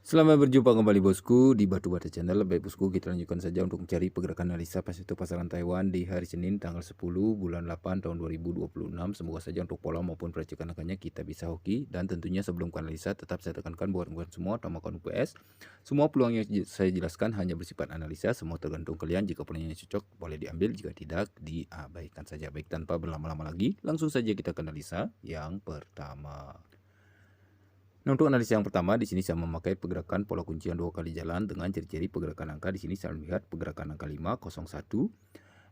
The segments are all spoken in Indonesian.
Selamat berjumpa kembali bosku di Batu Bata Channel. Baik bosku, kita lanjutkan saja untuk mencari pergerakan analisa pas itu pasaran Taiwan di hari Senin tanggal 10 bulan 8 tahun 2026. Semoga saja untuk pola maupun percikan angkanya kita bisa hoki. Dan tentunya sebelum ke analisa tetap saya tekankan buat kalian semua tambahkan UPS. Semua peluang yang saya jelaskan hanya bersifat analisa, semua tergantung kalian. Jika peluangnya cocok boleh diambil, jika tidak diabaikan saja. Baik, tanpa berlama-lama lagi langsung saja kita ke analisa yang pertama. Nah, untuk analisa yang pertama di sini saya memakai pergerakan pola kuncian 2 kali jalan dengan ciri-ciri pergerakan angka. Di sini saya melihat pergerakan angka 501.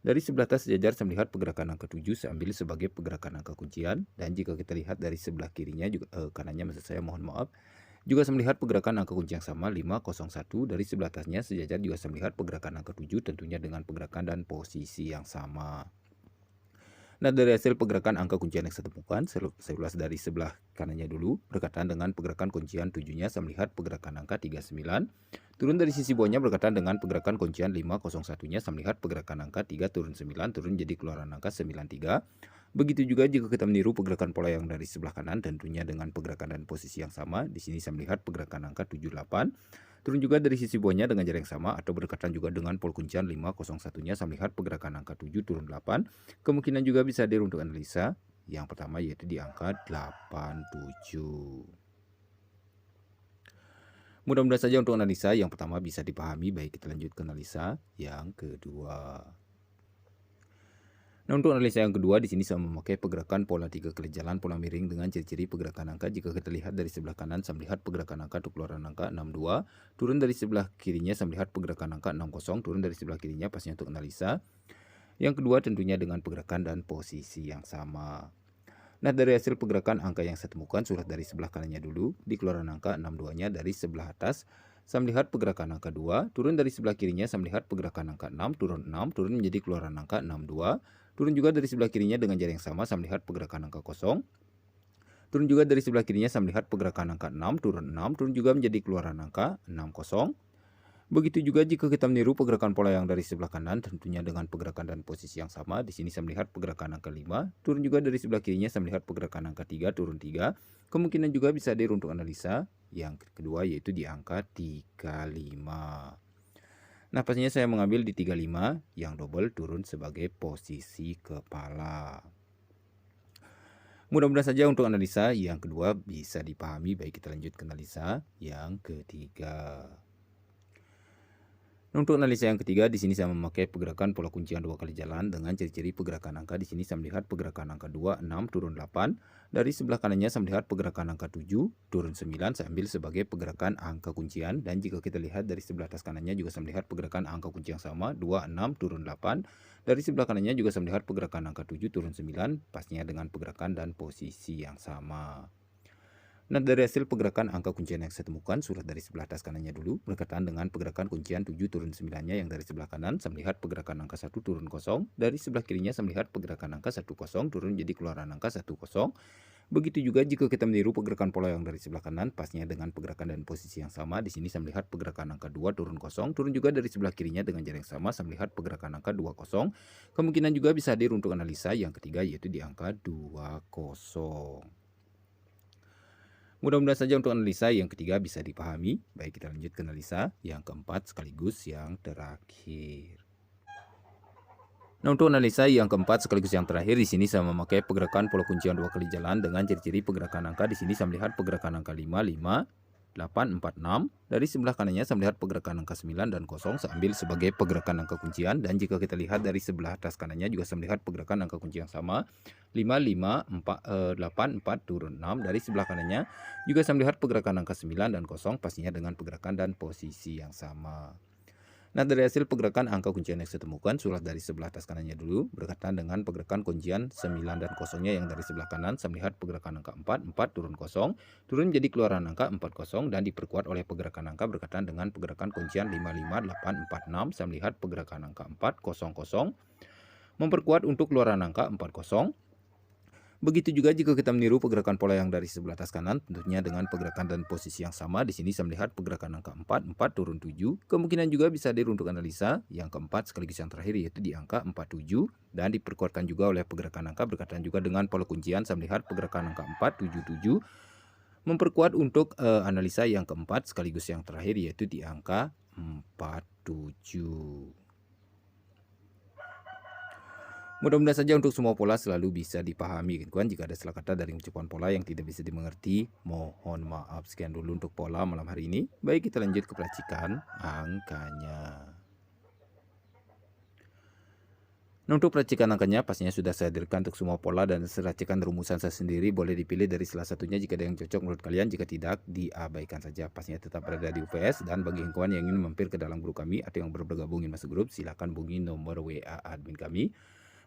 Dari sebelah atas sejajar saya melihat pergerakan angka 7, saya ambil sebagai pergerakan angka kuncian. Dan jika kita lihat dari sebelah kirinya juga kanannya, maksud saya, mohon maaf, juga saya melihat pergerakan angka kunci yang sama 501. Dari sebelah atasnya sejajar juga saya melihat pergerakan angka 7 tentunya dengan pergerakan dan posisi yang sama. Nah, dari hasil pergerakan angka kuncian yang saya temukan, saya ulas dari sebelah kanannya dulu. Berkaitan dengan pergerakan kuncian 7-nya, saya melihat pergerakan angka 39. Turun dari sisi bawahnya berkaitan dengan pergerakan kuncian 501-nya, saya melihat pergerakan angka 3 turun 9, turun jadi keluaran angka 93. Begitu juga jika kita meniru pergerakan pola yang dari sebelah kanan, tentunya dengan pergerakan dan posisi yang sama. Di sini saya melihat pergerakan angka 78. Turun juga dari sisi bawahnya dengan jarak yang sama atau berdekatan juga dengan pola kuncian 501-nya, saya melihat pergerakan angka 7 turun 8. Kemungkinan juga bisa hadir untuk analisa yang pertama yaitu di angka 87. Mudah-mudahan saja untuk analisa yang pertama bisa dipahami. Baik, kita lanjut ke analisa yang kedua. Nah, untuk analisa yang kedua di sini saya memakai pergerakan pola 3 kali jalan pola miring dengan ciri-ciri pergerakan angka. Jika kita lihat dari sebelah kanan saya melihat pergerakan angka untuk keluaran angka 62. Turun dari sebelah kirinya saya melihat pergerakan angka 60. Turun dari sebelah kirinya pastinya untuk analisa. Yang kedua tentunya dengan pergerakan dan posisi yang sama. Nah, dari hasil pergerakan angka yang saya temukan, surat dari sebelah kanannya dulu. Di keluaran angka 62-nya dari sebelah atas saya melihat pergerakan angka 2. Turun dari sebelah kirinya saya melihat pergerakan angka 6. Turun 6, turun menjadi keluaran angka 62. Turun juga dari sebelah kirinya dengan jarak yang sama saya melihat pergerakan angka 0. Turun juga dari sebelah kirinya saya melihat pergerakan angka 6. Turun 6, turun juga menjadi keluaran angka 60. Begitu juga jika kita meniru pergerakan pola yang dari sebelah kanan, tentunya dengan pergerakan dan posisi yang sama. Di sini saya melihat pergerakan angka 5, turun juga dari sebelah kirinya saya melihat pergerakan angka 3, turun 3. Kemungkinan juga bisa hadir untuk analisa yang kedua yaitu di angka 35. Nah, pastinya saya mengambil di 35 yang double turun sebagai posisi kepala. Mudah-mudahan saja untuk analisa yang kedua bisa dipahami. Baik, kita lanjut ke analisa yang ketiga. Untuk analisa yang ketiga di sini saya memakai pergerakan pola kuncian 2 kali jalan dengan ciri-ciri pergerakan angka. Di sini saya melihat pergerakan angka 2, 6 turun 8. Dari sebelah kanannya saya melihat pergerakan angka 7 turun 9. Saya ambil sebagai pergerakan angka kuncian, dan jika kita lihat dari sebelah atas kanannya juga saya melihat pergerakan angka kunci yang sama 2, 6 turun 8. Dari sebelah kanannya juga saya melihat pergerakan angka 7 turun 9, pastinya dengan pergerakan dan posisi yang sama. Nah, dari hasil pergerakan angka kuncian yang saya temukan, surat dari sebelah atas kanannya dulu berkaitan dengan pergerakan kuncian 7 turun 9-nya yang dari sebelah kanan saya melihat pergerakan angka 1 turun 0. Dari sebelah kirinya saya melihat pergerakan angka 10 turun jadi keluaran angka 10. Begitu juga jika kita meniru pergerakan pola yang dari sebelah kanan, pastinya dengan pergerakan dan posisi yang sama. Di sini saya melihat pergerakan angka 2 turun 0, turun juga dari sebelah kirinya dengan jarak yang sama saya melihat pergerakan angka 20. Kemungkinan juga bisa hadir untuk analisa yang ketiga yaitu di angka 20. Mudah-mudahan saja untuk analisa yang ketiga bisa dipahami. Baik, kita lanjut ke analisa yang keempat sekaligus yang terakhir. Nah, untuk analisa yang keempat sekaligus yang terakhir di sini saya memakai pergerakan pola kuncian 2 kali jalan dengan ciri-ciri pergerakan angka. Di sini saya melihat pergerakan angka 5, 5, 8, 4, 6. Dari sebelah kanannya saya melihat pergerakan angka 9 dan 0. Saya ambil sebagai pergerakan angka kuncian, dan jika kita lihat dari sebelah atas kanannya juga saya melihat pergerakan angka kunci yang sama 5, 5, 4, 8, 4 turun 6. Dari sebelah kanannya juga saya melihat pergerakan angka 9 dan 0, pastinya dengan pergerakan dan posisi yang sama. Nah, dari hasil pergerakan angka kuncian yang saya temukan, surat dari sebelah atas kanannya dulu berkaitan dengan pergerakan kuncian 9 dan 0-nya yang dari sebelah kanan saya melihat pergerakan angka 4, 4 turun 0, turun jadi keluaran angka 40, dan diperkuat oleh pergerakan angka berkaitan dengan pergerakan kuncian 5, 5, 8, 4, 6. Saya melihat pergerakan angka 4, 0, 0 memperkuat untuk keluaran angka 40. Begitu juga jika kita meniru pergerakan pola yang dari sebelah atas kanan, tentunya dengan pergerakan dan posisi yang sama. Di sini saya melihat pergerakan angka 4, 4 turun 7. Kemungkinan juga bisa hadir untuk analisa yang keempat sekaligus yang terakhir yaitu di angka 47, dan diperkuatkan juga oleh pergerakan angka berkaitan juga dengan pola kuncian. Saya melihat pergerakan angka 4, 7, 7 Memperkuat untuk analisa yang keempat sekaligus yang terakhir yaitu di angka 47. Mudah-mudahan saja untuk semua pola selalu bisa dipahami kawan. Jika ada salah kata dari ucapan pola yang tidak bisa dimengerti, mohon maaf. Sekian dulu untuk pola malam hari ini. Baik, kita lanjut ke peracikan angkanya. Nah, untuk peracikan angkanya pastinya sudah saya hadirkan untuk semua pola dan racikan rumusan saya sendiri. Boleh dipilih dari salah satunya jika ada yang cocok menurut kalian. Jika tidak, diabaikan saja. Pastinya tetap berada di UPS. Dan bagi kawan yang ingin mampir ke dalam grup kami atau yang bergabung masuk grup, silahkan hubungi nomor WA admin kami.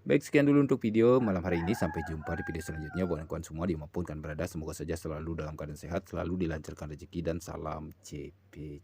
Baik, sekian dulu untuk video malam hari ini. Sampai jumpa di video selanjutnya. Buat kawan semua dimanapun kan berada, semoga saja selalu dalam keadaan sehat, selalu dilancarkan rezeki, dan salam CP.